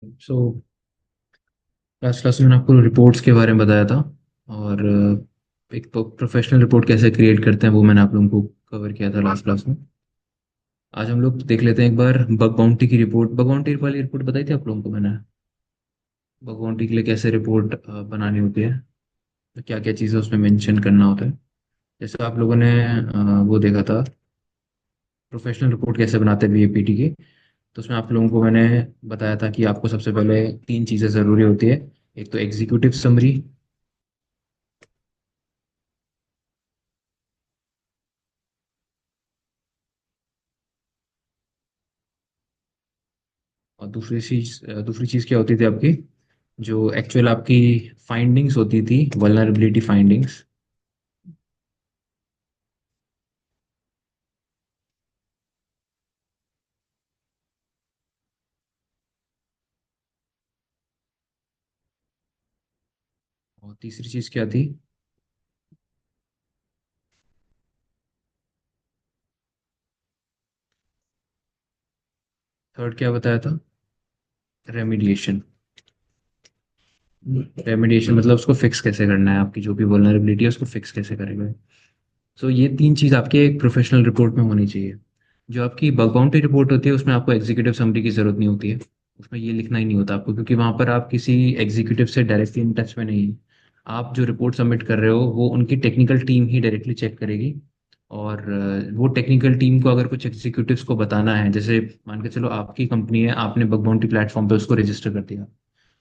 So last class में मैंने आपको रिपोर्ट्स के बारे में बताया था। और एक तो प्रोफेशनल रिपोर्ट कैसे क्रिएट करते हैं वो मैंने आप लोगों को कवर किया था लास्ट क्लास में। आज हम लोग देख लेते हैं एक बार बग बाउंटी की रिपोर्ट। बग बाउंटी वाली रिपोर्ट बताई थी आप लोगों को मैंने। बग बाउंटी के लिए कैसे रिपोर्ट बनानी होती है, तो क्या क्या चीज़ें उसमें मेंशन करना होता है। जैसे आप लोगों ने वो देखा था प्रोफेशनल रिपोर्ट कैसे बनाते हैं बीएपीटी की। तो उसमें आप लोगों को मैंने बताया था कि आपको सबसे पहले तीन चीज़ें ज़रूरी होती है। एक तो एग्जीक्यूटिव समरी, और दूसरी चीज़ क्या होती थी आपकी, जो एक्चुअल आपकी फाइंडिंग्स होती थी, वल्नरेबिलिटी फाइंडिंग्स। और तीसरी चीज़ क्या थी? थर्ड क्या बताया था? रेमिडिएशन। रेमिडिएशन मतलब उसको फिक्स कैसे करना है, आपकी जो भी वल्नरेबिलिटी है उसको फिक्स कैसे करेगा। सो ये तीन चीज़ आपके एक प्रोफेशनल रिपोर्ट में होनी चाहिए। जो आपकी बग बाउंटी रिपोर्ट होती है उसमें आपको एग्जीक्यूटिव समरी की ज़रूरत नहीं होती है। उसमें ये लिखना ही नहीं होता आपको, क्योंकि वहाँ पर आप किसी एग्जीक्यूटिव से डायरेक्टली इन टच में नहीं है। आप जो रिपोर्ट सबमिट कर रहे हो वो उनकी टेक्निकल टीम ही डायरेक्टली चेक करेगी। और वो टेक्निकल टीम को अगर कुछ एग्जीक्यूटिव्स को बताना है, जैसे मान के चलो आपकी कंपनी है, आपने बग बाउंटी प्लेटफॉर्म पे उसको रजिस्टर कर दिया।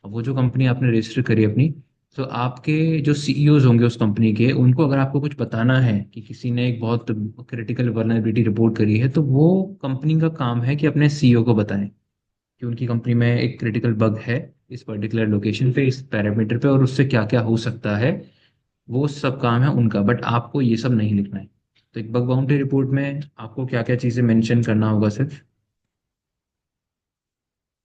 अब वो जो कंपनी आपने रजिस्टर करी अपनी, तो आपके जो सीईओज होंगे उस कंपनी के, उनको अगर आपको कुछ बताना है कि किसी ने एक बहुत क्रिटिकल वर्नरेबिलिटी रिपोर्ट करी है, तो वो कंपनी का काम है कि अपने सीईओ को बताएं कि उनकी कंपनी में एक क्रिटिकल बग है इस पर्टिकुलर लोकेशन पे, इस पैरामीटर पे, और उससे क्या क्या हो सकता है। वो सब काम है उनका, बट आपको ये सब नहीं लिखना है। तो एक बग बाउंड्री रिपोर्ट में आपको क्या क्या चीज़ें मेंशन करना होगा सिर्फ।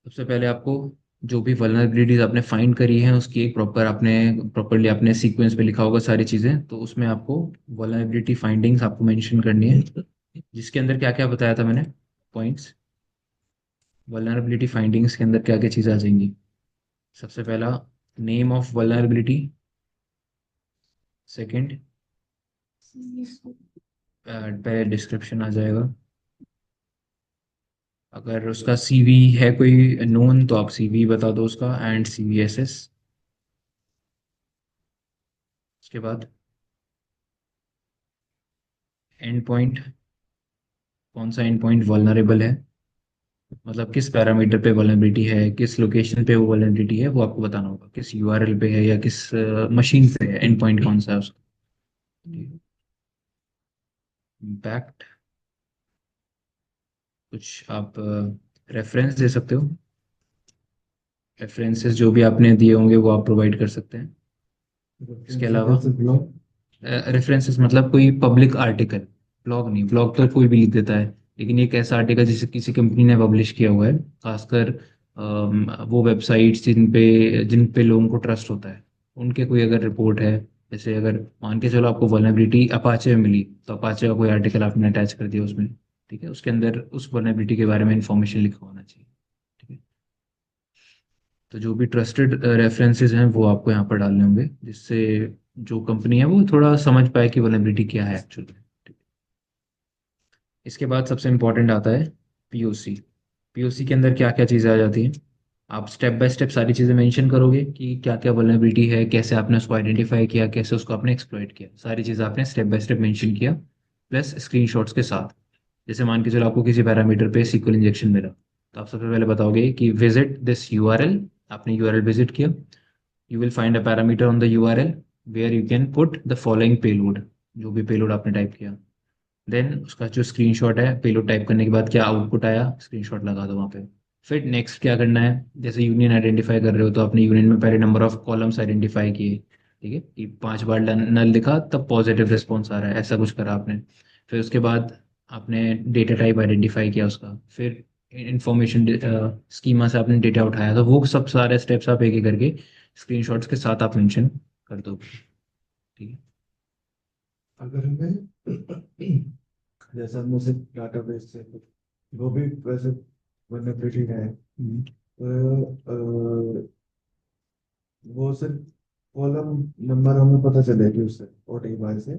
सबसे पहले आपको जो भी वल्नरेबिलिटीज आपने फाइंड करी है उसकी एक प्रॉपरली आपने सीक्वेंस पे लिखा होगा सारी चीज़ें, तो उसमें आपको वल्नरेबिलिटी फाइंडिंग्स आपको मेंशन करनी है। जिसके अंदर क्या क्या बताया था मैंने पॉइंट्स। वल्नरेबिलिटी फाइंडिंग्स के अंदर क्या क्या चीज़ें आ जाएंगी? सबसे पहला, नेम ऑफ वल्नरेबिलिटी। सेकंड, पे डिस्क्रिप्शन आ जाएगा। अगर उसका सीवी है कोई नोन तो आप सीवी बता दो उसका, एंड सीवीएसएस। उसके बाद एंड पॉइंट, कौन सा एंड पॉइंट वल्नरेबल है, मतलब किस पैरामीटर पे वल्नरेबिलिटी है, किस लोकेशन पे वो वल्नरेबिलिटी है, वो आपको बताना होगा। किस यूआरएल पे है या किस मशीन पे है, एंड पॉइंट कौन सा है उसका। इम्पैक्ट, कुछ आप रेफरेंस दे सकते हो। रेफरेंसेस जो भी आपने दिए होंगे वो आप प्रोवाइड कर सकते हैं। इसके अलावा रेफरेंसेस मतलब कोई पब्लिक आर्टिकल, ब्लॉग नहीं, ब्लॉग तो कोई भी लिख देता है, लेकिन एक ऐसा आर्टिकल जिसे किसी कंपनी ने पब्लिश किया हुआ है, खासकर वो वेबसाइट्स जिन पे लोगों को ट्रस्ट होता है, उनके कोई अगर रिपोर्ट है। जैसे अगर मान के चलो आपको वल्नरेबिलिटी अपाचे में मिली, तो अपाचे का कोई आर्टिकल आपने अटैच कर दिया उसमें, ठीक है, उसके अंदर उस वल्नरेबिलिटी के बारे में इंफॉर्मेशन लिखा होना चाहिए। ठीक है। तो जो भी ट्रस्टेड रेफरेंसेस हैं वो आपको यहाँ पर डालने होंगे, जिससे जो कंपनी है वो थोड़ा समझ पाए कि वल्नरेबिलिटी क्या है एक्चुअली। इसके बाद सबसे इम्पोर्टेंट आता है पीओसी। पीओसी के अंदर क्या क्या चीज़ें आ जाती हैं। आप स्टेप बाय स्टेप सारी चीज़ें मेंशन करोगे कि क्या क्या वल्नरेबिलिटी है, कैसे आपने उसको आइडेंटिफाई किया, कैसे उसको आपने एक्सप्लॉइट किया, सारी चीज़ें आपने स्टेप बाय स्टेप मेंशन किया, प्लस स्क्रीनशॉट्स के साथ। जैसे मान के चलो आपको किसी पैरामीटर पे सीक्वल इंजेक्शन मिला, तो आप सबसे पहले बताओगे कि विजिट दिस यूआरएल। आपने यूआरएल विजिट किया, you will find a parameter on the URL where you can put the following payload, जो भी पेलोड आपने टाइप किया। देन उसका जो स्क्रीनशॉट है, पेलोड टाइप करने के बाद क्या आउटपुट आया, स्क्रीनशॉट लगा दो वहाँ पे। फिर नेक्स्ट क्या करना है, जैसे यूनियन आइडेंटिफाई कर रहे हो तो आपने यूनियन में पहले नंबर ऑफ कॉलम्स आइडेंटिफाई किए। ठीक है, कि 5 बार नल लिखा तब पॉजिटिव रिस्पॉन्स आ रहा है, ऐसा कुछ करा आपने। फिर उसके बाद आपने डेटा टाइप आइडेंटिफाई किया उसका। फिर इंफॉर्मेशन स्कीमा से आपने डेटा उठाया, तो वो सब सारे स्टेप्स आप एक एक करके स्क्रीनशॉट्स के साथ आप मेंशन कर दो। ठीक है। अगर हमें जैसा मुझे डाटाबेस से वो भी वैसे वनरेबिलिटी है, अ, वो सिर्फ कॉलम नंबर हमें पता चलेगी उससे, और एक बार से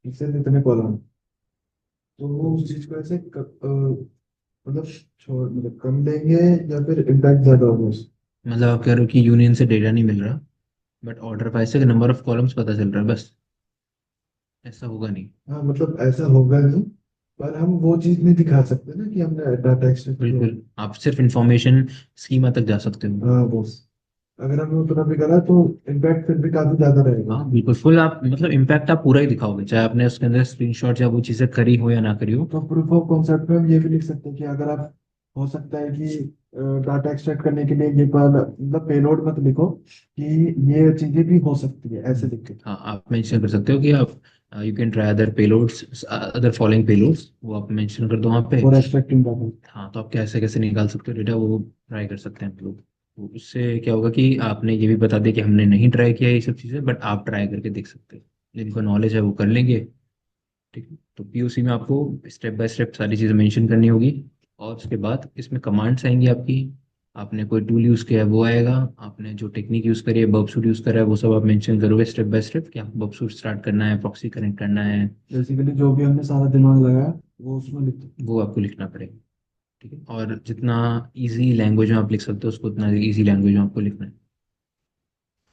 इससे इतने कॉलम, तो वो उस चीज को ऐसे मतलब छोड़, मतलब कम देंगे या फिर इम्पैक्ट ज्यादा होगा मतलब आप कह रहे हो कि यूनियन से डेटा नहीं मिल रहा, बट ऑर्डर वाइज से नंबर ऑफ कॉलम्स पता चल रहा है बस, ऐसा होगा नहीं। हाँ मतलब ऐसा होगा नहीं, पर हम वो चीज नहीं दिखा सकते ना कि हमने डाटा एक्सट्रैक्ट किया। बिल्कुल, आप सिर्फ इंफॉर्मेशन स्कीमा तक जा सकते हो। हाँ बस, अगर हमने उतना भी करा तो इम्पैक्ट फिर भी काफी ज्यादा रहेगा। हाँ बिल्कुल, फुल आप मतलब इम्पैक्ट आप पूरा ही दिखाओगे, चाहे आपने उसके अंदर स्क्रीनशॉट या वो चीज़ें करी हो या ना करी हो। तो प्रूफ ऑफ कॉन्सेप्ट में हम ये भी लिख सकते हैं कि अगर आप, हो सकता है कि डाटा एक्सट्रैक्ट करने के लिए ये पर मतलब पेलोड मत लिखो कि ये चीजें भी हो सकती है, ऐसे लिख के। हाँ, आप मेंशन कर सकते हो कि आप you can try other payloads, other following payloads, वो आप मेंशन कर दो वहाँ पे। और एक्सट्रैक्टिंग डाटा। हाँ, तो आप कैसे कैसे निकाल सकते हो डेटा, वो ट्राई कर सकते हैं हम लोग। तो उससे क्या होगा कि आपने ये भी बता दिया कि हमने नहीं ट्राई किया ये सब चीज़ें, बट आप ट्राई करके देख सकते हैं। जिनको नॉलेज है वो कर लेंगे। ठीक है, तो पीओसी में आपको स्टेप बाय स्टेप सारी चीज़ें मेंशन करनी होगी। और उसके बाद इसमें कमांड्स आएंगी आपकी। आपने कोई टूल यूज़ किया है वो आएगा। आपने जो टेक्निक यूज़ करी है, बर्बसूट यूज़ करा है, वो सब आप मेंशन करोगे स्टेप बाय स्टेप कि आपको बर्बसूट स्टार्ट करना है, प्रॉक्सी कनेक्ट करना है। बेसिकली जो भी हमने सारा दिमाग लगाया वो उसमें लिख दो। वो आपको लिखना पड़ेगा। ठीक है, और जितना इजी लैंग्वेज में आप लिख सकते हो उसको उतना इजी लैंग्वेज में आपको लिखना है।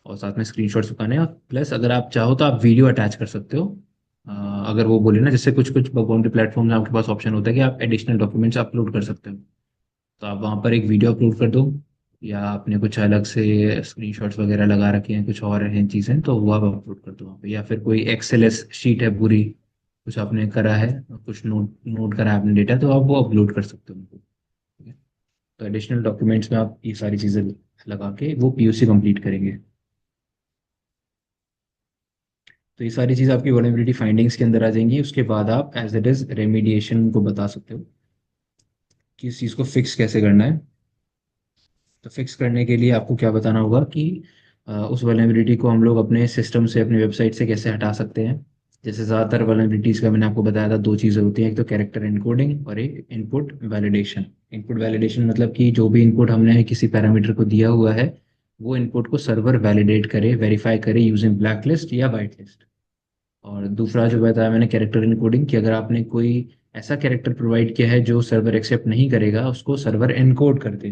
और साथ में स्क्रीनशॉट सुखाने हैं, प्लस अगर आप चाहो तो आप वीडियो अटैच कर सकते हो। अ, अगर वो बोले ना, जैसे कुछ कुछ बाउंड्री प्लेटफॉर्म में आपके पास ऑप्शन होता है कि आप एडिशनल डॉक्यूमेंट्स अपलोड कर सकते हो। तो आप वहाँ पर एक वीडियो अपलोड कर दो, या आपने कुछ अलग से स्क्रीनशॉट्स वगैरह लगा रखे हैं, कुछ और हैं चीज़ें, तो वो आप अपलोड कर दो वहाँ पे। या फिर कोई एक्सएलएस शीट है पूरी, कुछ आपने करा है, कुछ नोट नोट करा है आपने डेटा, तो आप वो अपलोड कर सकते हो उनको। ठीक है, तो एडिशनल डॉक्यूमेंट्स में आप ये सारी चीज़ें लगा के वो पीओसी कंप्लीट करेंगे। तो ये सारी चीज़ आपकी वल्नरेबिलिटी फाइंडिंग्स के अंदर आ जाएंगी। उसके बाद आप एज इट इज़ रेमिडिएशन को बता सकते हो कि इस चीज़ को फिक्स कैसे करना है। तो फिक्स करने के लिए आपको क्या बताना होगा कि उस वल्नरेबिलिटी को हम लोग अपने सिस्टम से, अपने वेबसाइट से कैसे हटा सकते हैं। जैसे ज़्यादातर वल्नरेबिलिटीज़ का मैंने आपको बताया था, दो चीज़ें होती हैं, एक तो कैरेक्टर एनकोडिंग और एक इनपुट वैलिडेशन। इनपुट वैलिडेशन मतलब कि जो भी इनपुट हमने किसी पैरामीटर को दिया हुआ है, वो इनपुट को सर्वर वैलिडेट करे, वेरीफाई करे यूजिंग ब्लैक लिस्ट या वाइट लिस्ट। और दूसरा जो बताया मैंने, कैरेक्टर इनकोडिंग, कि अगर आपने कोई ऐसा कैरेक्टर प्रोवाइड किया है जो सर्वर एक्सेप्ट नहीं करेगा, उसको सर्वर एनकोड कर दे,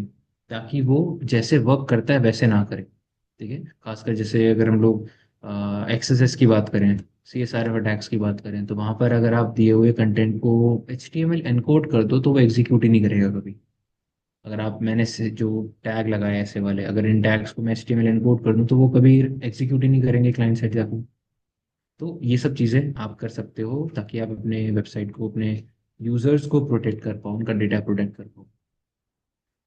ताकि वो जैसे वर्क करता है वैसे ना करे। ठीक है, खासकर जैसे अगर हम लोग एक्सएसएस की बात करें, सीएसआरएफ अटैक्स की बात करें, तो वहां पर अगर आप दिए हुए कंटेंट को एचटीएमएल एनकोड कर दो तो वो एग्जीक्यूट ही नहीं करेगा कभी। अगर आप, मैंने जो टैग लगाए ऐसे वाले, अगर इन टैग्स को मैं एचटीएमएल एनकोड कर दूं तो वो कभी एग्जीक्यूट ही नहीं करेंगे क्लाइंट साइड जाकर। तो ये सब चीज़ें आप कर सकते हो ताकि आप अपने वेबसाइट को, अपने यूजर्स को प्रोटेक्ट कर पाओ, उनका डेटा प्रोटेक्ट कर पाओ।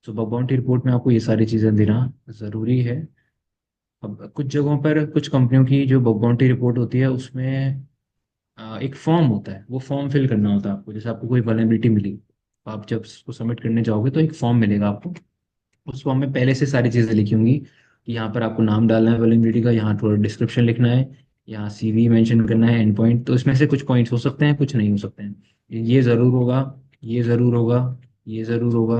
सो बग बाउंटी रिपोर्ट में आपको ये सारी चीज़ें देना ज़रूरी है। अब कुछ जगहों पर, कुछ कंपनियों की जो बग बाउंटी रिपोर्ट होती है उसमें एक फॉर्म होता है, वो फॉर्म फिल करना होता है आपको। जैसे आपको कोई वल्नरेबिलिटी मिली, तो आप जब उसको सबमिट करने जाओगे तो एक फॉर्म मिलेगा आपको। उस फॉर्म में पहले से सारी चीज़ें लिखी होंगी कि यहाँ पर आपको नाम डालना है वल्नरेबिलिटी का, यहाँ थोड़ा डिस्क्रिप्शन लिखना है, यहाँ सीवी मेंशन करना है, एंड पॉइंट। तो इसमें से कुछ पॉइंट्स हो सकते हैं, कुछ नहीं हो सकते हैं। ये ज़रूर होगा, ये ज़रूर होगा, ये ज़रूर होगा,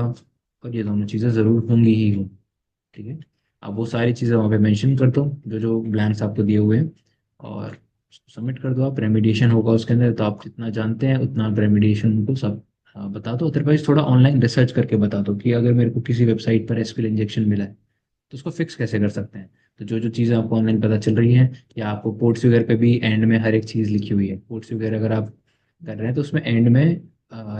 और ये दोनों चीज़ें ज़रूर होंगी ही होंगी। ठीक है, आप वो सारी चीज़ें वहाँ पे मेंशन कर दो, जो जो ब्लैंक्स आपको दिए हुए हैं, और सबमिट कर दो। आप रेमिडिएशन होगा उसके अंदर, तो आप जितना जानते हैं उतना आप रेमिडिएशन को सब बता दो। अदरवाइज थोड़ा ऑनलाइन रिसर्च करके बता दो कि अगर मेरे को किसी वेबसाइट पर एसक्यूएल इंजेक्शन मिला है तो उसको फिक्स कैसे कर सकते हैं। तो जो जो चीज़ें आपको ऑनलाइन पता चल रही हैं, या आपको पोर्ट्स वगैरह पे भी एंड में हर एक चीज़ लिखी हुई है, पोर्ट्स वगैरह अगर आप कर रहे हैं तो उसमें एंड में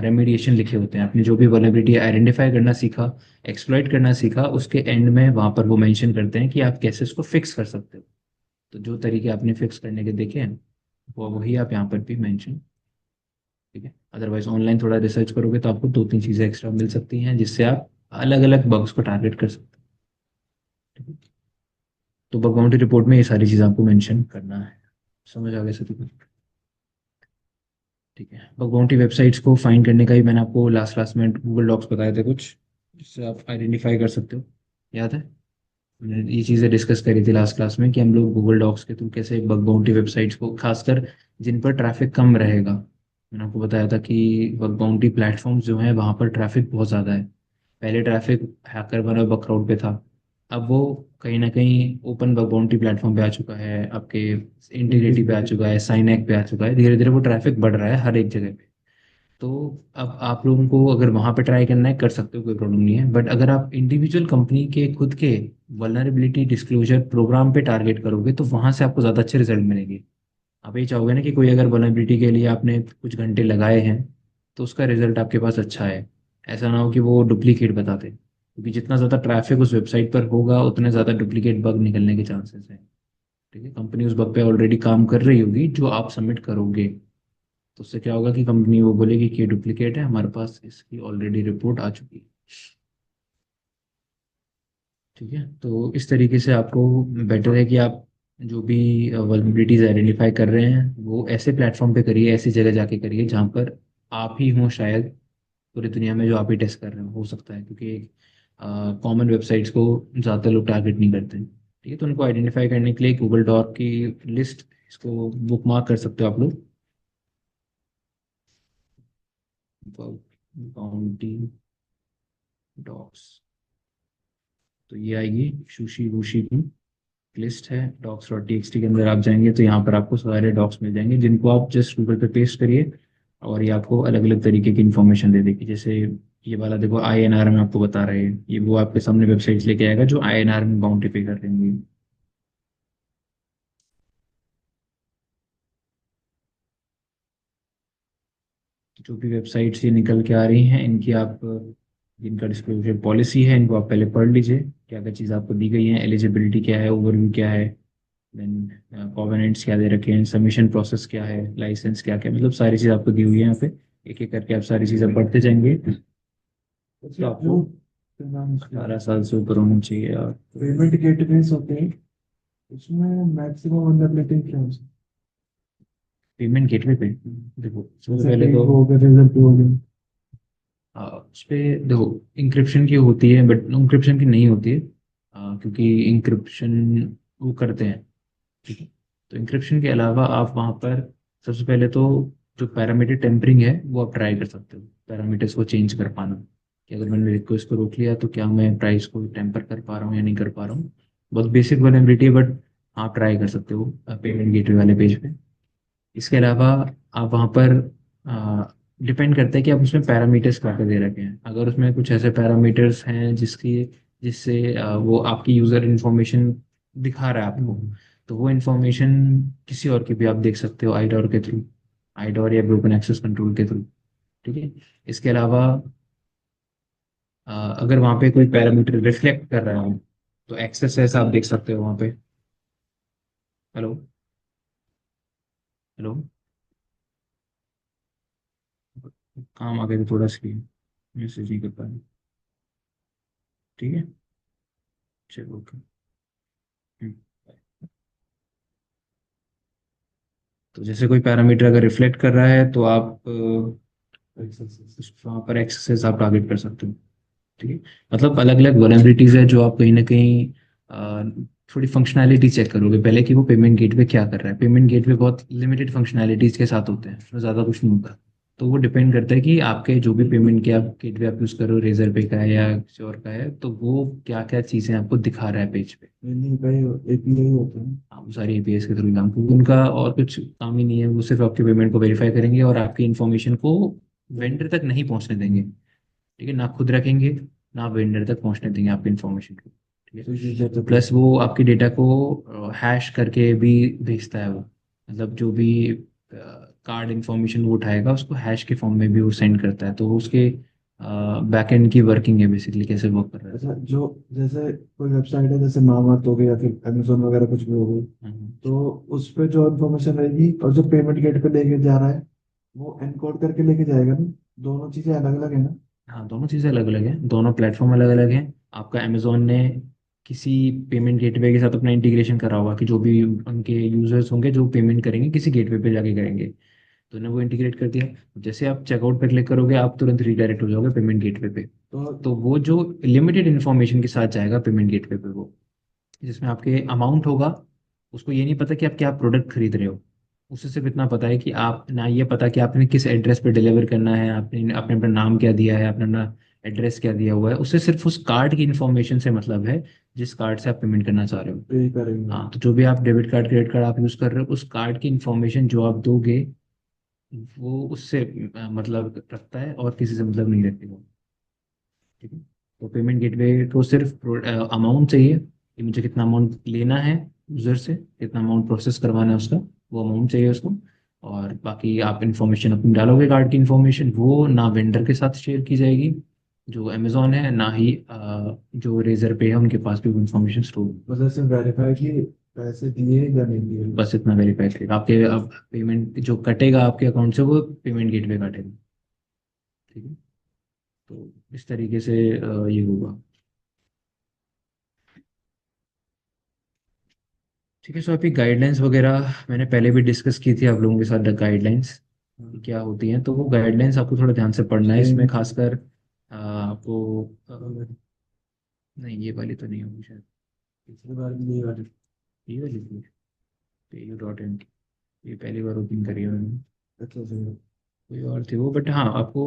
रेमिडिएशन लिखे होते हैं। आपने जो भी वल्नरेबिलिटी आइडेंटिफाई करना सीखा, एक्सप्लॉइट करना सीखा, उसके एंड में वहाँ पर वो मेंशन करते हैं कि आप कैसे उसको फिक्स कर सकते हो। तो जो तरीके आपने फिक्स करने के देखे हैं, वो वही आप यहाँ पर भी मेंशन। ठीक है, अदरवाइज ऑनलाइन थोड़ा रिसर्च करोगे तो आपको दो तीन चीज़ें एक्स्ट्रा मिल सकती हैं जिससे आप अलग अलग बग्स को टारगेट कर सकते हो। ठीक है, तो बग बाउंटी रिपोर्ट में ये सारी चीज़ आपको मेंशन करना है। समझ आ गया सभी को? ठीक है, बग बाउंटी वेबसाइट्स को फाइंड करने का ही मैंने आपको लास्ट क्लास में गूगल डॉक्स बताए थे कुछ, जिससे आप आइडेंटिफाई कर सकते हो। याद है, हमने ये चीज़ें डिस्कस करी थी लास्ट क्लास में कि हम लोग गूगल डॉक्स के थ्रू कैसे बग बाउंटी वेबसाइट्स को, खासकर जिन पर ट्रैफिक कम रहेगा, मैंने आपको बताया था कि बग बाउंटी प्लेटफॉर्म्स जो हैं वहाँ पर ट्रैफिक बहुत ज़्यादा है, पहले ट्रैफिक हैकर बना बकराउड पे था, अब वो कहीं ना कहीं ओपन बग बाउंटी प्लेटफॉर्म पे आ चुका है, आपके इंटीग्रिटी पे आ चुका है, साइनएक पे आ चुका है, धीरे धीरे वो ट्रैफिक बढ़ रहा है हर एक जगह पे। तो अब आप लोगों को अगर वहां पे ट्राई करना है कर सकते हो, कोई प्रॉब्लम नहीं है, बट अगर आप इंडिविजुअल कंपनी के खुद के वल्नरेबिलिटी डिस्क्लोजर प्रोग्राम पे टारगेट करोगे तो वहां से आपको ज़्यादा अच्छे रिजल्ट मिलेंगे। आप ये चाहोगे ना कि कोई अगर वल्नरेबिलिटी के लिए आपने कुछ घंटे लगाए हैं तो उसका रिजल्ट आपके पास अच्छा है, ऐसा ना हो कि वो डुप्लीकेट बताते, क्योंकि जितना ज़्यादा ट्रैफिक उस वेबसाइट पर होगा उतने ज़्यादा डुप्लीकेट बग निकलने के चांसेस हैं। ठीक है, कंपनी उस बग पे ऑलरेडी काम कर रही होगी जो आप सबमिट करोगे, तो उससे क्या होगा कि कंपनी वो बोलेगी कि ये डुप्लीकेट है, हमारे पास इसकी ऑलरेडी रिपोर्ट आ चुकी है। ठीक है, तो इस तरीके से आपको बेटर है कि आप जो भी वल्नरेबिलिटीज आइडेंटिफाई कर रहे हैं वो ऐसे प्लेटफॉर्म पे करिए, ऐसी जगह जाके करिए जहाँ पर आप ही हों शायद पूरी दुनिया में जो आप ही टेस्ट कर रहे हो सकता है, क्योंकि कॉमन वेबसाइट्स को ज़्यादातर लोग टारगेट नहीं करते हैं। ठीक है, तो उनको आइडेंटिफाई करने के लिए गूगल डॉक की लिस्ट, इसको बुक मार्क कर सकते हो आप लोग, बाउंटी डॉक्स। तो ये आएगी सुशी वुशी की लिस्ट है, docs.txt के अंदर आप जाएंगे तो यहाँ पर आपको सारे डॉक्स मिल जाएंगे जिनको आप जस्ट गूगल पे पेस्ट करिए और ये आपको अलग अलग तरीके की इन्फॉर्मेशन दे देगी। जैसे ये वाला देखो INR में आपको बता रहे हैं, ये वो आपके सामने वेबसाइट्स लेके आएगा जो INR में बाउंड्री पे कर देंगे। जो भी वेबसाइट्स ये निकल के आ रही हैं इनकी आप, इनका डिस्क्लोजर पॉलिसी है, इनको आप पहले पढ़ लीजिए, क्या क्या चीज़ आपको दी गई है, एलिजिबिलिटी क्या है, ओवरव्यू क्या है, देन कॉवेनेंट्स क्या दे रखे हैं, सबमिशन प्रोसेस क्या है, लाइसेंस क्या क्या, मतलब सारी चीज़ आपको दी हुई है यहाँ पे। एक एक करके आप सारी चीज़ें पढ़ते जाएंगे तो अच्छा, आपको जो क्या नाम उसका 18 साल से ऊपर होना चाहिए। और पेमेंट गेटवेज होते हैं, उसमें मैक्सिमम वल्नरेबिलिटी क्या है? पेमेंट गेटवे पे देखो सबसे जैसे पहले पे तो हो गया, रिजल्ट हो गया। उस पे देखो इंक्रिप्शन की होती है बट इंक्रिप्शन की नहीं होती है, क्योंकि इंक्रिप्शन वो करते हैं। ठीक है, तो इंक्रिप्शन के अलावा आप वहाँ पर सबसे पहले तो जो पैरामीटर टेम्परिंग है वो आप ट्राई कर सकते हो, पैरामीटर्स को चेंज कर पाना, कि अगर मैंने रिक्वेस्ट को रोक लिया तो क्या मैं प्राइस को टेम्पर कर पा रहा हूँ या नहीं कर पा रहा हूँ। बहुत बेसिक वल्नरेबिलिटी है बट आप ट्राई कर सकते हो पेमेंट गेटवे वाले पेज पे। इसके अलावा आप वहाँ पर डिपेंड करता है कि आप उसमें पैरामीटर्स क्या क्या दे रखे हैं, अगर उसमें कुछ ऐसे पैरामीटर्स हैं जिससे वो आपकी यूज़र इन्फॉर्मेशन दिखा रहा है आपको, तो वो इन्फॉर्मेशन किसी और की भी आप देख सकते हो आईडोर के थ्रू, आईडोर या ब्रोकन एक्सेस कंट्रोल के थ्रू। ठीक है, इसके अलावा अगर वहाँ पे कोई पैरामीटर रिफ्लेक्ट कर रहा है तो एक्सेस ऐसा आप देख सकते हो वहाँ पे। हेलो, हेलो, काम आ गया था थोड़ा सी, मैसेज नहीं कर पाया। ठीक है, चलो ओके। हम्म। तो जैसे कोई पैरामीटर अगर रिफ्लेक्ट कर रहा है तो आप वहाँ पर एक्सेस आप टारगेट कर सकते हो। ठीक है, मतलब अलग अलग वल्नरेबिलिटीज है जो आप कहीं ना कहीं थोड़ी फंक्शनैलिटी चेक करोगे पहले कि वो पेमेंट गेटवे क्या कर रहा है। पेमेंट गेटवे बहुत लिमिटेड फंक्शनैलिटीज के साथ होते हैं, उसमें ज़्यादा कुछ नहीं होता। तो वो डिपेंड करता है कि आपके जो भी पेमेंट के आप गेटवे आप यूज़ कर रहे हो, रेजर पे का है या किसी और का है, तो वो क्या क्या चीज़ें आपको दिखा रहा है पेज पे। नहीं, कई एपीआई होते हैं। हाँ, वो सारी APIs के थ्रू काम, क्योंकि उनका और कुछ काम ही नहीं है, वो सिर्फ आपके पेमेंट को वेरीफाई करेंगे और आपकी इन्फॉर्मेशन को वेंडर तक नहीं पहुंचने देंगे। ठीक है, ना खुद रखेंगे ना वेंडर तक पहुंचने देंगे आपकी इन्फॉर्मेशन को। ठीक तो ये है, डेटा पे। प्लस वो आपकी डेटा को हैश करके भी भेजता है वो, मतलब जो भी कार्ड इन्फॉर्मेशन वो उठाएगा उसको हैश के फॉर्म में भी वो सेंड करता है, तो उसके बैकएंड की वर्किंग है बेसिकली कैसे वर्क कर रहा है। अच्छा, जो जैसे कोई वेबसाइट है, जैसे मामाअर्थ हो गई या फिर अमेजोन वगैरह कुछ भी हो गई, हम्म। तो उस पे जो इन्फॉर्मेशन रहेगी और जो पेमेंट गेट पे लेके जा रहा है, वो एनकोड करके लेके जाएगा ना? दोनों चीजें अलग अलग है ना? हाँ, दोनों चीज़ें अलग अलग हैं, दोनों प्लेटफॉर्म अलग अलग हैं। आपका अमेजोन ने किसी पेमेंट गेटवे के साथ अपना इंटीग्रेशन करा होगा कि जो भी उनके यूजर्स होंगे जो पेमेंट करेंगे किसी गेटवे पे जाके करेंगे, तो उन्होंने वो इंटीग्रेट कर दिया। जैसे आप चेकआउट पे क्लिक करोगे आप तुरंत रीडायरेक्ट हो जाओगे पेमेंट गेटवे पे। तो तो वो जो लिमिटेड इन्फॉर्मेशन के साथ जाएगा पेमेंट गेटवे पे, वो जिसमें आपके अमाउंट होगा, उसको ये नहीं पता कि आप क्या प्रोडक्ट खरीद रहे हो, उसे सिर्फ इतना पता है कि आप ना, ये पता कि आपने किस एड्रेस पे डिलीवर करना है, आपने आपने अपना नाम क्या दिया है, अपना एड्रेस क्या दिया हुआ है, उसे सिर्फ उस कार्ड की इंफॉर्मेशन से मतलब है जिस कार्ड से आप पेमेंट करना चाह रहे हो। पे करेंगे। हाँ, तो जो भी आप डेबिट कार्ड क्रेडिट कार्ड आप यूज़ कर रहे हो, उस कार्ड की इंफॉर्मेशन जो आप दोगे वो उससे मतलब रखता है, और किसी से मतलब नहीं रखेगा। ठीक है। तो पेमेंट गेटवे को सिर्फ अमाउंट चाहिए कि मुझे कितना अमाउंट लेना है यूजर से, कितना अमाउंट प्रोसेस करवाना है उसका, वो अमाउंट चाहिए उसको। और बाकी आप इंफॉर्मेशन अपनी डालोगे, कार्ड की इंफॉर्मेशन वो ना वेंडर के साथ शेयर की जाएगी जो अमेजोन है, ना ही जो रेजर पे है उनके पास भी वो इंफॉर्मेशन स्टोर होगी। मतलब सिर्फ वेरीफाई कि पैसे दिए या नहीं दिए बस बस। इतना वेरीफाई करेगा आपके, अब पेमेंट जो कटेगा आपके अकाउंट से वो पेमेंट गेटवे काटेगा। ठीक है। तो इस तरीके से ये होगा। ठीक है। सो अभी गाइडलाइंस वगैरह मैंने पहले भी डिस्कस की थी आप लोगों के साथ, गाइडलाइंस हाँ, क्या होती हैं, तो वो गाइडलाइंस आपको थोड़ा ध्यान से पढ़ना है सेम इसमें, खासकर आपको नहीं ये वाली तो नहीं होगी शायद, पिछली बार भी यही वाली। ये वाली थी PayU.in, ये पहली बार ओपन करी है मैंने। अच्छा सही। कोई और थी वो, बट हाँ आपको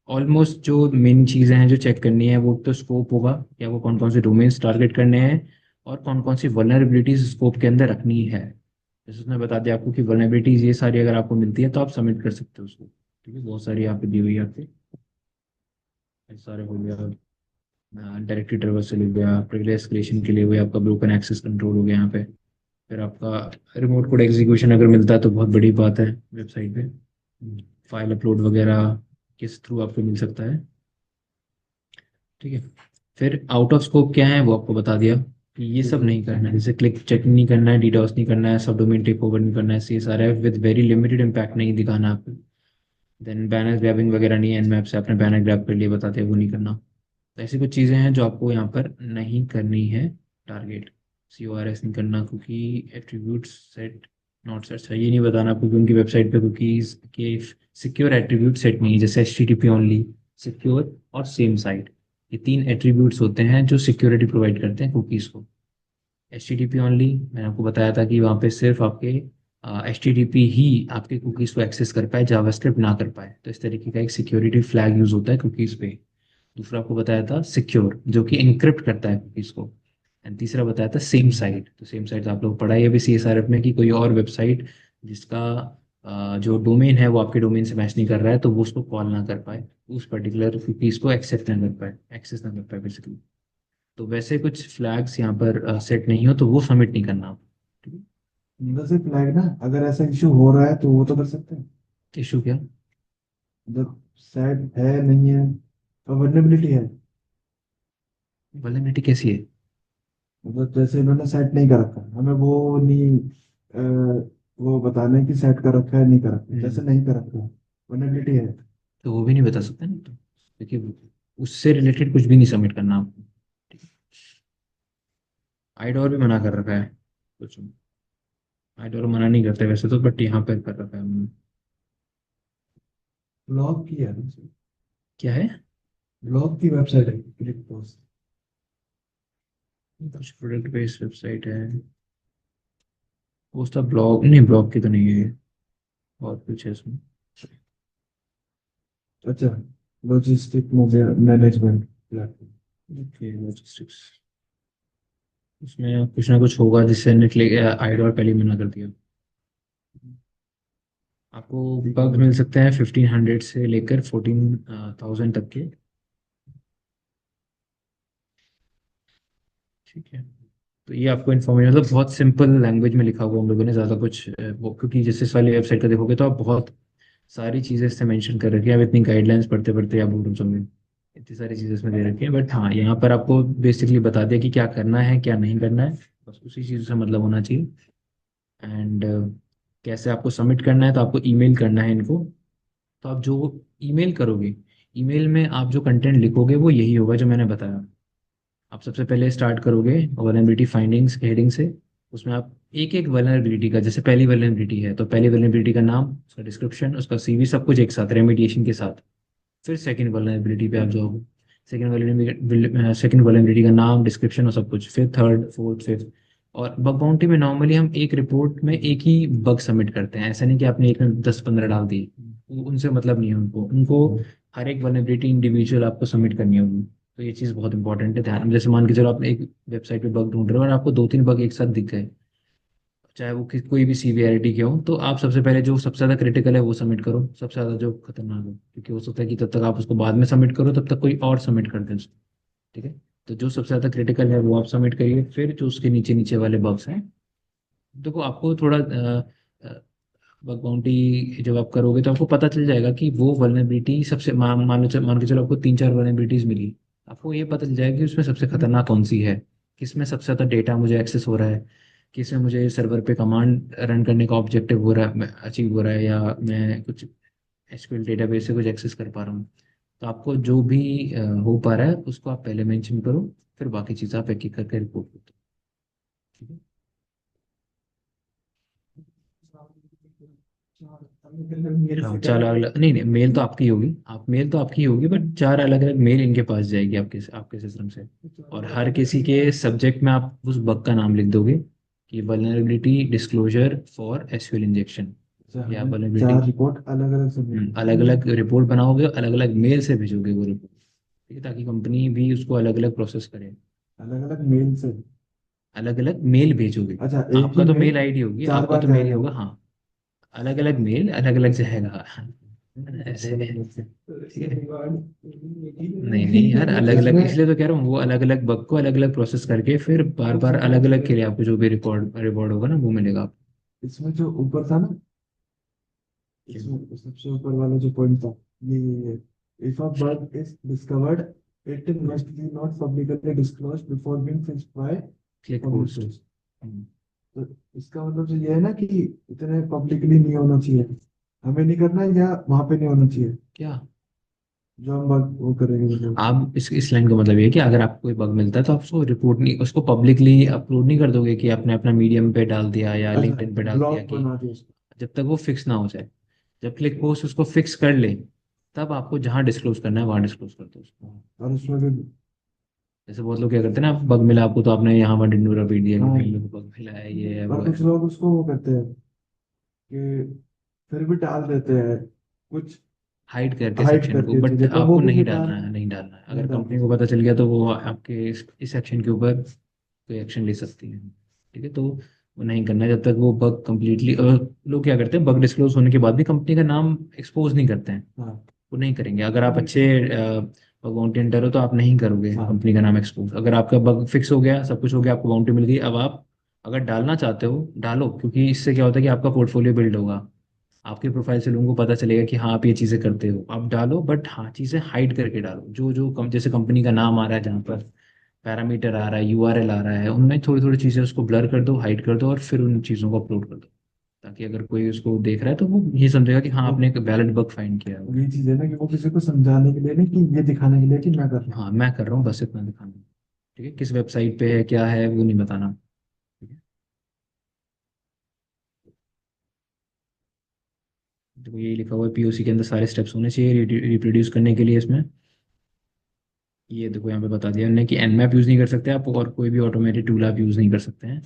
ऑलमोस्ट जो मेन चीज़ें हैं जो चेक करनी है, वो तो स्कोप होगा कि आपको कौन कौन से डोमेन्स टारगेट करने हैं और कौन कौन सी वल्नरेबिलिटीज स्कोप के अंदर रखनी है। जैसे उसने बता दिया आपको कि वल्नरेबिलिटीज ये सारी अगर आपको मिलती है तो आप सबमिट कर सकते हो उसको। ठीक है, बहुत सारी यहाँ पे दी हुई है आपके, ये सारे हो गया। डायरेक्टरी ट्रेवर्सल हो गया, प्रिविलेज एस्केलेशन के लिए हुए, आपका ब्रोकन एक्सेस कंट्रोल हो गया यहाँ पे। फिर आपका रिमोट कोड एग्जीक्यूशन अगर मिलता है तो बहुत बड़ी बात है वेबसाइट पे। फाइल अपलोड वगैरह किस थ्रू आपको मिल सकता है। ठीक है। फिर आउट ऑफ स्कोप क्या है वो आपको बता दिया कि ये ठीक सब है। नहीं करना है, जैसे क्लिक चेक नहीं करना है, डीडॉस नहीं करना है, सब डोमेन टेक ओवर नहीं करना है, ये सारा है विद वेरी लिमिटेड इम्पैक्ट नहीं दिखाना आपको। देन बैनर ग्रैबिंग वगैरह नहीं है, एनमैप से आपने बैनर ग्रैब कर लिए बताते हैं वो नहीं करना। तो ऐसी कुछ चीज़ें हैं जो आपको यहाँ पर नहीं करनी है। टारगेट CORS नहीं करना, cookie attribute set not set, ये नहीं बताना आपको कि उनकी वेबसाइट पे कुकीज के सिक्योर एट्रीब्यूट सेट नहीं है, जैसे HTTP ओनली, सिक्योर और सेम साइट। ये तीन एट्रीब्यूट्स होते हैं जो सिक्योरिटी प्रोवाइड करते हैं कुकीज़ को। HTTP ओनली मैंने आपको बताया था कि वहाँ पे सिर्फ आपके HTTP ही आपके कुकीज़ को एक्सेस कर पाए, जावास्क्रिप्ट ना कर पाए, तो इस तरीके का एक सिक्योरिटी फ्लैग यूज़ होता है कुकीज़ पे। दूसरा आपको बताया था सिक्योर, जो कि इनक्रिप्ट करता है कुकीज़ को। एंड तीसरा बताया था सेम साइट, तो सेम साइट आप लोग पढ़ा है अभी CSRF में कि कोई और वेबसाइट जिसका जो डोमेन है वो आपके डोमेन से मैच नहीं कर रहा है तो वो उसको कॉल ना कर पाए, उस पर्टिकुलर कुकीज़ को एक्सेप्ट ना कर पाए, एक्सेस ना कर पाए बेसिकली। तो वैसे कुछ फ्लैग्स यहाँ पर सेट नहीं हो तो वो सबमिट नहीं करना आप। ठीक है। मतलब सिर्फ लाइक ना, अगर ऐसा इशू हो रहा है तो वो तो कर सकते हैं। इशू क्या? मतलब सेट है नहीं है और वल्नरेबिलिटी है। वल्नरेबिलिटी कैसी है? मतलब जैसे इन्होंने सेट नहीं कर रखा है, हमें वो नहीं वो बताना है कि सेट कर रखा है नहीं कर रखा है, जैसे हम्म, नहीं कर रखा है वल्नरेबिलिटी है। तो वो भी नहीं बता सकते ना, तो देखिए उससे रिलेटेड कुछ भी नहीं सबमिट करना आपको। ठीक है। आइडोर भी मना कर रखा है कुछ, आइडोर मना नहीं करते वैसे तो, बट यहाँ पर कर रखा है उन्होंने। ब्लॉग की है, क्या है? ब्लॉग की वेबसाइट है क्लिक पोस्ट। कुछ प्रोडक्ट बेस्ड वेबसाइट है, उसका ब्लॉग नहीं, ब्लॉग की तो नहीं है ये, और कुछ है इसमें। अच्छा, logistic management platform. Okay, logistics, उसमें कुछ ना कुछ होगा जिससे निकले आइडोर पहले ही मना कर दिया। आपको ठीक बग है। मिल सकते हैं 1500 से लेकर 14,000 तक के। ठीक है। तो ये आपको इन्फॉर्मेशन मतलब बहुत सिंपल लैंग्वेज में लिखा हुआ हम लोगों ने, ज़्यादा कुछ वो, क्योंकि जैसे इस वाली वेबसाइट का देखोगे तो आप बहुत सारी चीज़ें इससे मेंशन कर रखी है, अब इतनी गाइडलाइंस पढ़ते पढ़ते आप बोल समझे, इतनी सारी चीज़ें इसमें दे रखी है, बट हाँ यहाँ पर आपको बेसिकली बता दिया कि क्या करना है क्या नहीं करना है, बस उसी चीज़ से मतलब होना चाहिए। एंड कैसे आपको सबमिट करना है, तो आपको ईमेल करना है इनको। तो आप जो ईमेल करोगे, ईमेल में आप जो कंटेंट लिखोगे वो यही होगा जो मैंने बताया। आप सबसे पहले स्टार्ट करोगे वल्नरेबिलिटी फाइंडिंग्स के हेडिंग से, उसमें आप एक एक वल्नरेबिलिटी का, जैसे पहली वल्नरेबिलिटी है तो पहली वल्नरेबिलिटी का नाम, उसका डिस्क्रिप्शन, उसका CV, सब कुछ एक साथ रेमिडिएशन के साथ। फिर सेकंड वल्नरेबिलिटी पे आप जाओगे, सेकंड वल्नरेबिलिटी का नाम, डिस्क्रिप्शन और सब कुछ, फिर थर्ड, फोर्थ, फिफ्थ। और बग बाउंटी में नॉर्मली हम एक रिपोर्ट में एक ही बग सबमिट करते हैं, ऐसा नहीं कि आपने एक में 10-15 डाल दी, उनसे मतलब नहीं है उनको उनको हर एक वल्नरेबिलिटी इंडिविजुअल आपको सबमिट करनी होगी। तो ये चीज़ बहुत इंपॉर्टेंट है ध्यान में। जैसे मान के चलो आप एक वेबसाइट पे बग ढूंढ रहे हो और आपको दो तीन बग एक साथ दिख गए, चाहे वो कोई भी सीवियरिटी के हो, तो आप सबसे पहले जो सबसे ज़्यादा क्रिटिकल है वो सबमिट करो, सबसे ज़्यादा जो खतरनाक हो, क्योंकि हो सकता है कि तब तक आप उसको बाद में सबमिट करो तब तक कोई और सबमिट कर दे उसको। ठीक है। तो जो सबसे ज़्यादा क्रिटिकल है वो आप सबमिट करिए, फिर जो उसके नीचे नीचे वाले बग्स हैं, देखो आपको थोड़ा बग बाउंटी जब आप करोगे तो आपको पता चल जाएगा कि वो वल्नरेबिलिटी सबसे मान के चलो आपको तीन चार वल्नरेबिलिटीज मिली, आपको ये पता चल जाएगा कि उसमें सबसे खतरनाक कौन सी है, किसमें सबसे ज़्यादा डेटा मुझे एक्सेस हो रहा है, किसमें मुझे सर्वर पे कमांड रन करने का ऑब्जेक्टिव हो रहा है, अचीव हो रहा है, या मैं कुछ एसक्यूएल डेटाबेस से कुछ एक्सेस कर पा रहा हूँ। तो आपको जो भी हो पा रहा है उसको आप पहले मेंशन करो, फिर बाकी चीज़ आप एक एक करके रिपोर्ट करो। ठीक है। मेरे हाँ, से चार करेंगे। अलग नहीं नहीं, मेल तो आपकी होगी, आप मेल तो आपकी होगी, बट चार अलग अलग मेल इनके पास जाएगी आपके आपके सिस्टम से। और हर किसी के सब्जेक्ट में आप उस बग का नाम लिख दोगे कि vulnerability disclosure for SQL injection, अच्छा, या हमें वल्नरेबिलिटी। चार रिपोर्ट अलग अलग सबमिट अलग करनी अलग रिपोर्ट बनाओगे, अलग अलग मेल से भेजोगे वो रिपोर्ट। ठीक है, ताकि कंपनी भी उसको अलग अलग प्रोसेस करे। है, अलग अलग मेल से। अलग अलग मेल भेजोगे। अच्छा, एक ही आपका तो मेल मेल आईडी होगी, चार आपका बार तो मेल ही जाएगा। होगा, हाँ। अलग अलग मेल अलग अलग जाएगा। ऐसे। अलग अलग मेल से। ठीक है। नहीं नहीं यार, अलग अलग इसमें इसलिए तो कह रहा हूँ, वो अलग अलग बग को अलग अलग प्रोसेस करके फिर बार बार अलग अलग के लिए आपको जो भी रिकॉर्ड रिवॉर्ड होगा ना वो मिलेगा आपको। इसमें जो ऊपर था ना, इसमें सबसे ऊपर वाला जो पॉइंट था, ये if a bug is discovered it must be not publicly disclosed before being fixed by click public host. Source. तो इसका मतलब जो ये है ना कि इतने पब्लिकली नहीं होना चाहिए, हमें नहीं करना है या वहां पे नहीं होना चाहिए, क्या? जो हम बग वो करेंगे रिपोर्ट। आप इस लाइन का मतलब ये है कि अगर आपको कोई बग मिलता है तो आप उसको रिपोर्ट नहीं, उसको पब्लिकली अपलोड नहीं कर दोगे कि आपने अपना मीडियम पे डाल दिया या अच्छा, लिंक्डइन पे डाल दिया ब्लॉग कि, बना दिया उसको। जब तक वो फिक्स ना हो जाए। जब क्लिक पोस्ट उसको फिक्स कर ले, तब आपको जहां डिस्क्लोज करना है वहां डिस्क्लोज कर दो उसको। और उसमें भी जैसे बहुत लोग क्या करते हैं ना, बग मिला आपको तो आपने यहाँ पर डिंडोरा पीट दिया कि भाई हाँ, मेरे को बग मिला है, ये है वो और है। कुछ लोग उसको वो करते हैं कि फिर भी डाल देते हैं कुछ हाइड करके हाइड सेक्शन को, करके बट चीजें, तो वो आपको भी नहीं बेकार डालना है। है, नहीं डालना है। नहीं अगर डालना कंपनी को पता चल गया तो वो आपके इस सेक्शन के ऊपर कोई एक्शन ले सकती है। ठीक है। तो वो नहीं करना है जब तक वो बग कंप्लीटली। लोग क्या करते हैं, बग डिस्क्लोज होने के बाद भी कंपनी का नाम एक्सपोज नहीं करते हैं। हाँ वो नहीं करेंगे। अगर आप अच्छे बग टेंडर हो तो आप नहीं करोगे हाँ कंपनी का नाम एक्सपोज। अगर आपका बग फिक्स हो गया, सब कुछ हो गया, आपको बाउंड्री मिल गई, अब आप अगर डालना चाहते हो डालो, क्योंकि इससे क्या होता है कि आपका पोर्टफोलियो बिल्ड होगा। आपके प्रोफाइल से लोगों को पता चलेगा कि हाँ आप ये चीज़ें करते हो, आप डालो, बट हाँ चीज़ें हाइड करके डालो। जो जो जैसे कंपनी का नाम आ रहा है, जहाँ पर पैरामीटर आ रहा है, यूआरएल आ रहा है, उनमें थोड़ी थोड़ी चीज़ें उसको ब्लर कर दो, हाइड कर दो, और फिर उन चीज़ों को अपलोड कर दो, ताकि अगर कोई उसको देख रहा है तो वो ये समझेगा कि हाँ वो आपने एक वैलिड बग फाइंड किया है। ये चीज है ना कि वो किसी को समझाने के लिए नहीं, कि ये दिखाने के लिए कि मैं कर रहा हूँ। हाँ मैं कर रहा हूँ, बस इतना दिखाना है। ठीक है, किस वेबसाइट पे है क्या है वो नहीं बताना। ठीक है। तो ये लिखा हुआ है पीओसी के अंदर सारे स्टेप्स होने चाहिए रिप्रोड्यूस करने के लिए इसमें। ये देखो यहाँ पे बता दिया हमने कि एनमैप यूज़ नहीं कर सकते आप, और कोई भी ऑटोमेटेड टूल आप यूज़ नहीं कर सकते हैं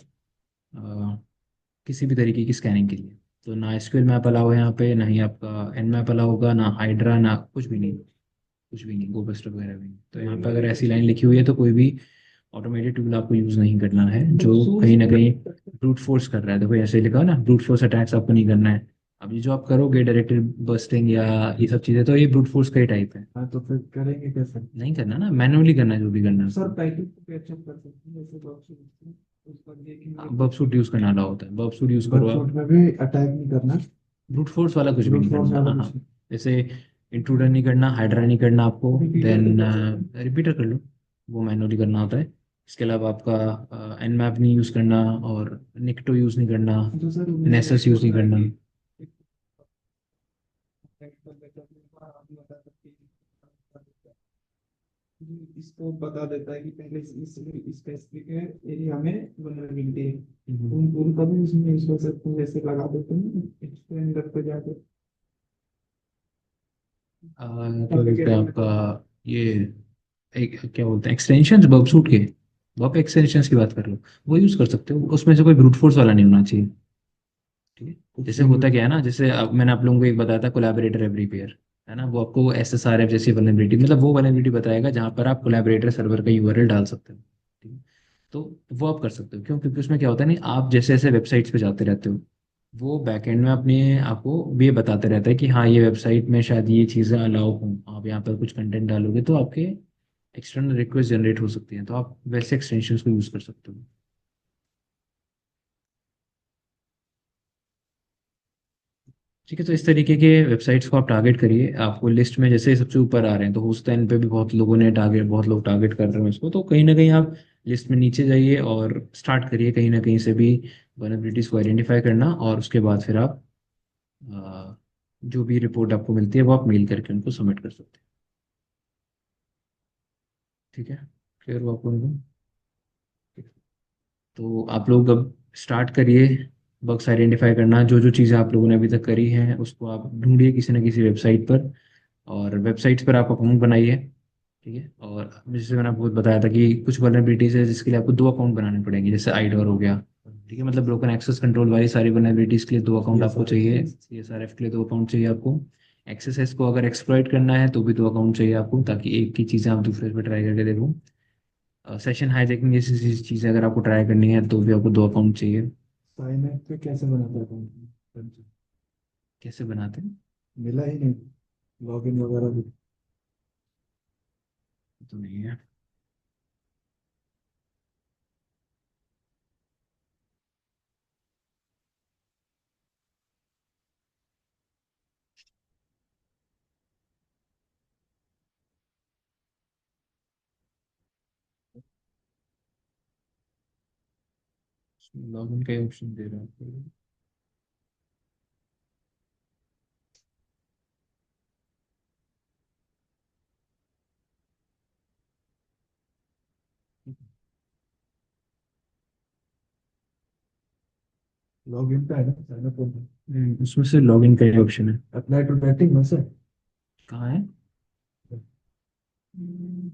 किसी भी तरीके की स्कैनिंग के लिए। तो ना एसक्यूएल मैप अलाउ है यहाँ पे, ना ही आपका एनमैप अलाउ होगा, ना हाइड्रा, ना कुछ भी नहीं। कुछ भी नहीं, गोबस्टर वगैरह भी नहीं। तो यहाँ पे अगर ऐसी लाइन लिखी हुई है तो कोई भी ऑटोमेटेड टूल आपको यूज़ नहीं करना है जो कहीं ना कहीं ब्रूट फोर्स कर रहा है। देखो ऐसे लिखा हो ना, ब्रूट फोर्स अटैक्स आपको नहीं करना है। अब ये जो आप करोगे डायरेक्टेड बस्टिंग या ये सब चीज़ें, तो ये ब्रूट फोर्स का ही टाइप है। हाँ, तो फिर करेंगे कैसे? नहीं करना ना, मैनुअली करना है जो भी करना है सर आपको। पैकेज को कैप्चर कर सकते हैं जैसे बॉक्स उस पर देखेंगे बब तो। सूट यूज़ करना अलाउ होता है, बब सूट यूज़ करो बट आप। फूड में भी अटैक नहीं करना। ब्रूट फोर्स वाला कुछ भी ब्रूट नहीं फोर्स करना, वाला हाँ हाँ। कुछ नहीं। जैसे इंट्रूडर नहीं करना, हाइड्रा नहीं करना आपको। रिपीटर तो देन कर सकते हैं। रिपीटर कर लो, वो मैनुअली करना होता है। इसके अलावा आपका एनमैप नहीं यूज़ करना, और निक्टो यूज़ नहीं करना, तो सर मुझे नेसस एक यूज़ नहीं होता है करना। कि इसको बता देता है कि पहले इस स्पेसिफिक एरिया में वल्नरेबिलिटी है, हम्म। उन उनका भी इसमें यूज कर सकते हैं, जैसे लगा देते हैं इसके अंदर पे जाके। क्या बोलते हैं आपका ये, एक क्या बोलते हैं एक्सटेंशंस बब सूट के, बब एक्सटेंशंस की बात कर लो, वो यूज़ कर सकते हो, उसमें से कोई ब्रूट फोर्स वाला नहीं होना चाहिए। ठीक है। कुछ जैसे भी होता यूज। क्या है ना, जैसे अब मैंने आप लोगों को एक बताया था, कोलैबोरेटर एवरीवेयर। है ना, वो आपको SSRF जैसी वल्नरेबिलिटी, मतलब वो वल्नरेबिलिटी बताएगा जहाँ पर आप कोलैबोरेटर सर्वर का यूआरएल डाल सकते हो। ठीक है। तो वो आप कर सकते हो, क्यों? क्योंकि उसमें क्या होता है, नहीं आप जैसे जैसे वेबसाइट्स पे जाते रहते हो, वो बैकएंड में अपने आपको ये बताते रहता है कि हाँ ये वेबसाइट में शायद ये चीज़ें अलाउ हों, आप यहाँ पर कुछ कंटेंट डालोगे तो आपके एक्सटर्नल रिक्वेस्ट जनरेट हो सकती हैं, तो आप वैसे एक्सटेंशंस को यूज़ कर सकते हो। ठीक है, तो इस तरीके के वेबसाइट्स को आप टारगेट करिए, आपको लिस्ट में जैसे सबसे ऊपर आ रहे हैं तो हो सकता है इन पे भी बहुत लोगों ने टारगेट, बहुत लोग टारगेट कर रहे हैं इसको, तो कहीं ना कहीं आप लिस्ट में नीचे जाइए और स्टार्ट करिए कहीं ना कहीं से भी वनएबिलिटीज को आइडेंटिफाई करना, और उसके बाद फिर आप अ, जो भी रिपोर्ट आपको मिलती है वो आप मेल करके उनको सबमिट कर सकते हैं। ठीक है, क्लियर हुआ आपको उनको? तो आप लोग अब स्टार्ट करिए बग्स आइडेंटिफाई करना, जो जो चीज़ें आप लोगों ने अभी तक करी हैं उसको आप ढूंढिए किसी न किसी वेबसाइट पर, और वेबसाइट्स पर आप अकाउंट बनाइए। ठीक है, और जैसे मैंने आपको बताया था कि कुछ वल्नरेबिलिटीज है जिसके लिए आपको दो अकाउंट बनाने पड़ेंगे, जैसे आईडोर हो गया। ठीक है, मतलब ब्रोकन एक्सेस कंट्रोल वाली सारी वल्नरेबिलिटीज के लिए दो अकाउंट आपको चाहिए, CSRF CSRF के लिए दो अकाउंट चाहिए आपको, एक्सेस को अगर एक्सप्लॉइट करना है तो भी दो अकाउंट चाहिए आपको, ताकि एक की चीज़ें आप दूसरे पे ट्राई करके देखो। सेशन हाईजैकिंग जैसी चीज़ें अगर आपको ट्राई करनी है तो भी आपको दो अकाउंट चाहिए। साइन अप पे कैसे बनाता था? कैसे बनाते हैं? मिला ही नहीं, लॉगिन वगैरह भी। तो नहीं है। लॉगिन का ऑप्शन दे रहा है। लॉगिन पे है ना, साइन अप होता है। उसमें से लॉगिन का ही ऑप्शन है। अप्लाई टू नेटिंग में से। कहाँ है? हम्म,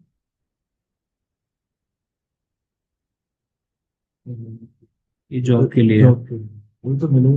ये जॉब के लिए है। जॉब के लिए वही तो मिले।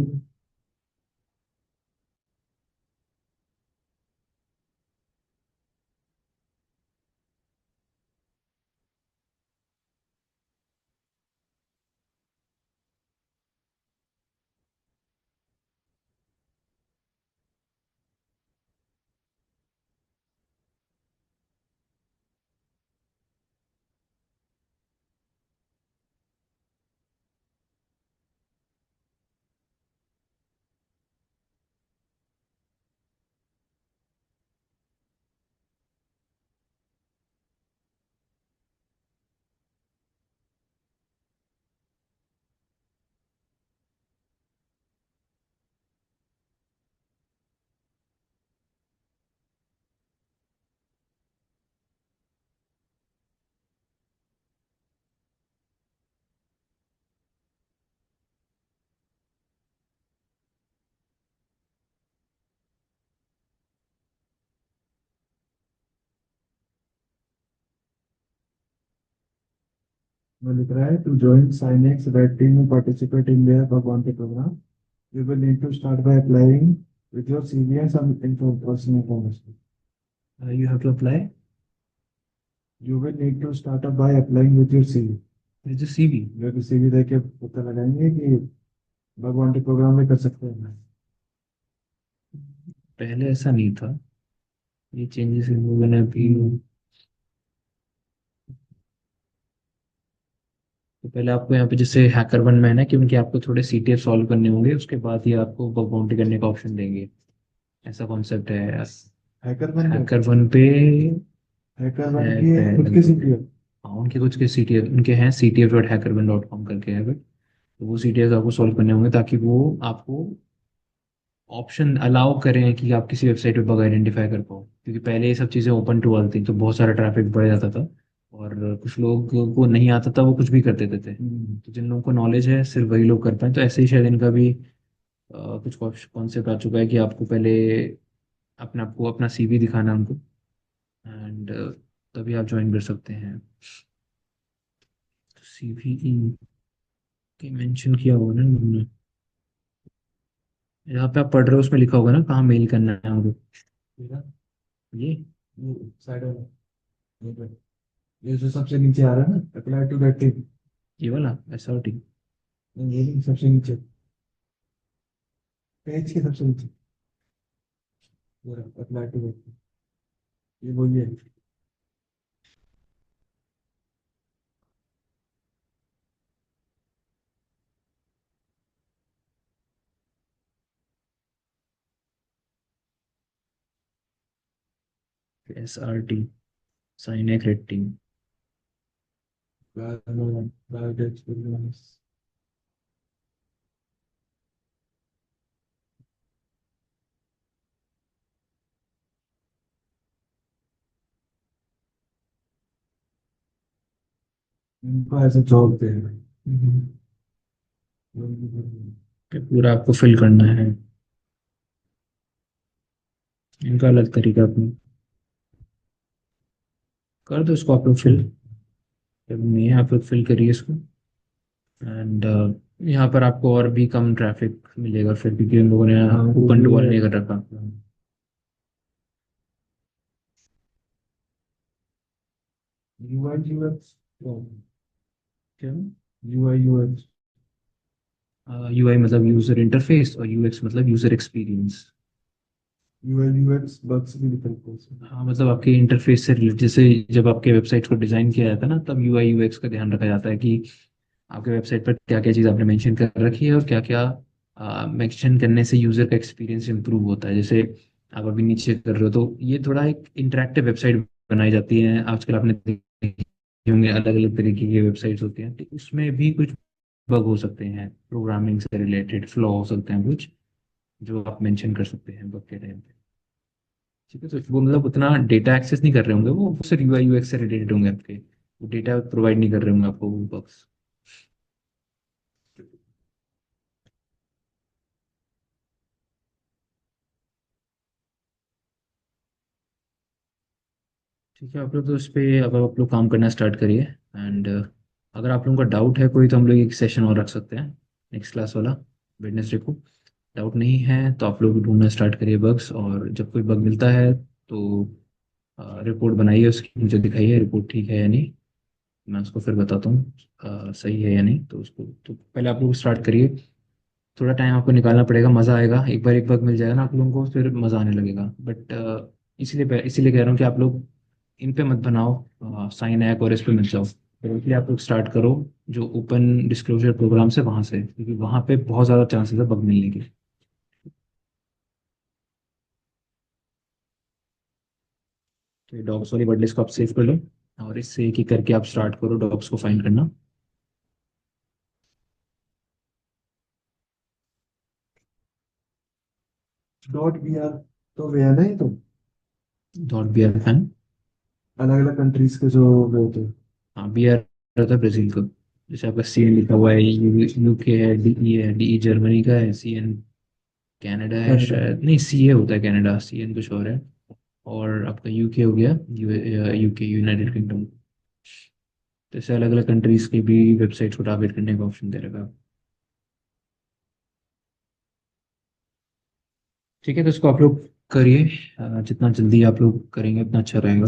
वो लिख रहा है to join Cynex red team and participate in their Bhagwan program. You will need to start by applying with your CV and some personal information. You have to apply You will need to start up by applying with your CV. With CV। जो कि CV देके पता लगाएंगे कि भगवान के programme में कर सकते हैं। पहले ऐसा नहीं था, ये चेंजेस इन लोगों ने अभी। तो पहले आपको यहाँ पे जैसे हैकर वन में है ना कि उनके आपको थोड़े CTF सॉल्व करने होंगे, उसके बाद ही आपको बग बाउंटी करने का ऑप्शन देंगे, ऐसा कॉन्सेप्ट है। हैकर बन गए। हैकर वन पे हैकर बन है के खुद पहले। के सीपीओ। हाँ, उनके कुछ के CTF उनके हैं, CTF.hackerone.com करके है, तो वो CTF आपको सॉल्व करने होंगे ताकि वो आपको ऑप्शन अलाउ करें कि आप किसी वेबसाइट पे बग आइडेंटिफाई कर पाओ, क्योंकि पहले ये सब चीज़ें ओपन टू ऑल थी तो बहुत सारा ट्रैफिक बढ़ जाता था, और कुछ लोग को नहीं आता था वो कुछ भी कर देते थे। तो जिन लोगों को नॉलेज है सिर्फ वही लोग कर पाए, तो ऐसे ही शायद इनका भी कुछ कॉन्सेप्ट आ चुका है कि आपको पहले अपने आपको अपना CV दिखाना है उनको, एंड तभी आप ज्वाइन कर सकते हैं। CV के मेंशन किया होगा ना उन्होंने, जहाँ पे आप पढ़ रहे हो उसमें लिखा होगा ना कहाँ मेल करना है हमको। ये ये साइड वाला, ये पे। ये जो सबसे नीचे आ रहा है ना, अप्लाई टू दैट थिंग। ये वाला SRT। ये नहीं, सबसे नीचे, पेज के सबसे नीचे, पूरा अप्लाई टू दैट, ये वही है। SRT, साइनेक रेटिंग। Bad experience। इनको ऐसे जॉब दे रहे हैं। पूरा आपको फिल करना है, इनका अलग तरीका अपना। कर दो इसको आप लोग फिल, जब नहीं है आप लोग फिल करिए इसको। एंड यहाँ पर आपको और भी कम ट्रैफिक मिलेगा फिर, क्योंकि उन लोगों ने हाँ वो ओपन टू भी वॉल है। नहीं कर रखा। यूआई यूएक्स, क्या? यूआई यूएक्स, UI मतलब यूजर इंटरफेस, और UX मतलब user experience. UI UX bugs भी निकलते हैं इसमें। हाँ मतलब आपके इंटरफेस से रिलेटेड, जैसे जब आपके वेबसाइट को डिजाइन किया जाता है ना, तब UI UX का ध्यान रखा जाता है कि आपके वेबसाइट पर क्या क्या चीज़ आपने मेंशन कर रखी है, और क्या क्या मेंशन करने से यूजर का एक्सपीरियंस इंप्रूव होता है। जैसे आप अभी नीचे कर रहे हो, तो ये थोड़ा एक इंटरेक्टिव वेबसाइट बनाई जाती है आजकल, आपने देखे होंगे अलग अलग तरीके की वेबसाइट्स होती हैं, तो उसमें भी कुछ बग हो सकते हैं, प्रोग्रामिंग से रिलेटेड फ्लॉ हो सकते हैं कुछ, जो आप मेंशन कर सकते हैं बग के टाइम पे। ठीक है, तो वो मतलब उतना डेटा एक्सेस नहीं कर रहे होंगे, वो सिर्फ UI UX से रिलेटेड होंगे आपके, वो डेटा प्रोवाइड नहीं कर रहे होंगे आपको वो बग्स। ठीक है, आप लोग तो इस पे अब आप लोग काम करना स्टार्ट करिए। एंड अगर आप लोगों का डाउट है कोई, तो हम लोग एक सेशन और रख सकते हैं नेक्स्ट क्लास वाला, वेडनेसडे को। डाउट नहीं है तो आप लोग ढूंढना स्टार्ट करिए बग्स, और जब कोई बग मिलता है तो रिपोर्ट बनाइए उसकी, मुझे दिखाइए रिपोर्ट ठीक है या नहीं, मैं उसको फिर बताता हूँ सही है या नहीं। तो उसको तो पहले आप लोग स्टार्ट करिए, थोड़ा टाइम आपको निकालना पड़ेगा, मज़ा आएगा, एक बार एक बग मिल जाएगा ना आप लोगों को, फिर मज़ा आने लगेगा। बट इसीलिए कह रहा हूँ कि आप लोग इन पे मत बनाओ साइन ऐप, और इस पे मत जाओ। डायरेक्टली आप लोग स्टार्ट करो जो ओपन डिस्क्लोजर प्रोग्राम से, वहाँ से, क्योंकि वहाँ पे बहुत ज़्यादा चांसेस है बग मिलने के। तो ये डॉग्स वाली वर्ड लिस्ट को आप सेव कर लो, और इससे एक एक करके आप स्टार्ट करो डॉग्स को फाइंड करना। डॉट बी आर तो वे है ना, ये तो .br फैन। अलग अलग कंट्रीज के जो वे होते हैं। हाँ BR होता है ब्राज़ील का, जैसे आपका CN लिखा हुआ है, UK है, DE जर्मनी का है, CN कनाडा है कनाडा। शायद, नहीं CA होता है कनाडा, CN कुछ और है। और आपका UK हो गया, UK यूनाइटेड किंगडम। जैसे अलग अलग कंट्रीज की भी वेबसाइट्स को टारगेट करने का ऑप्शन दे रहेगा। ठीक है, तो इसको आप लोग करिए, जितना जल्दी आप लोग करेंगे उतना अच्छा रहेगा।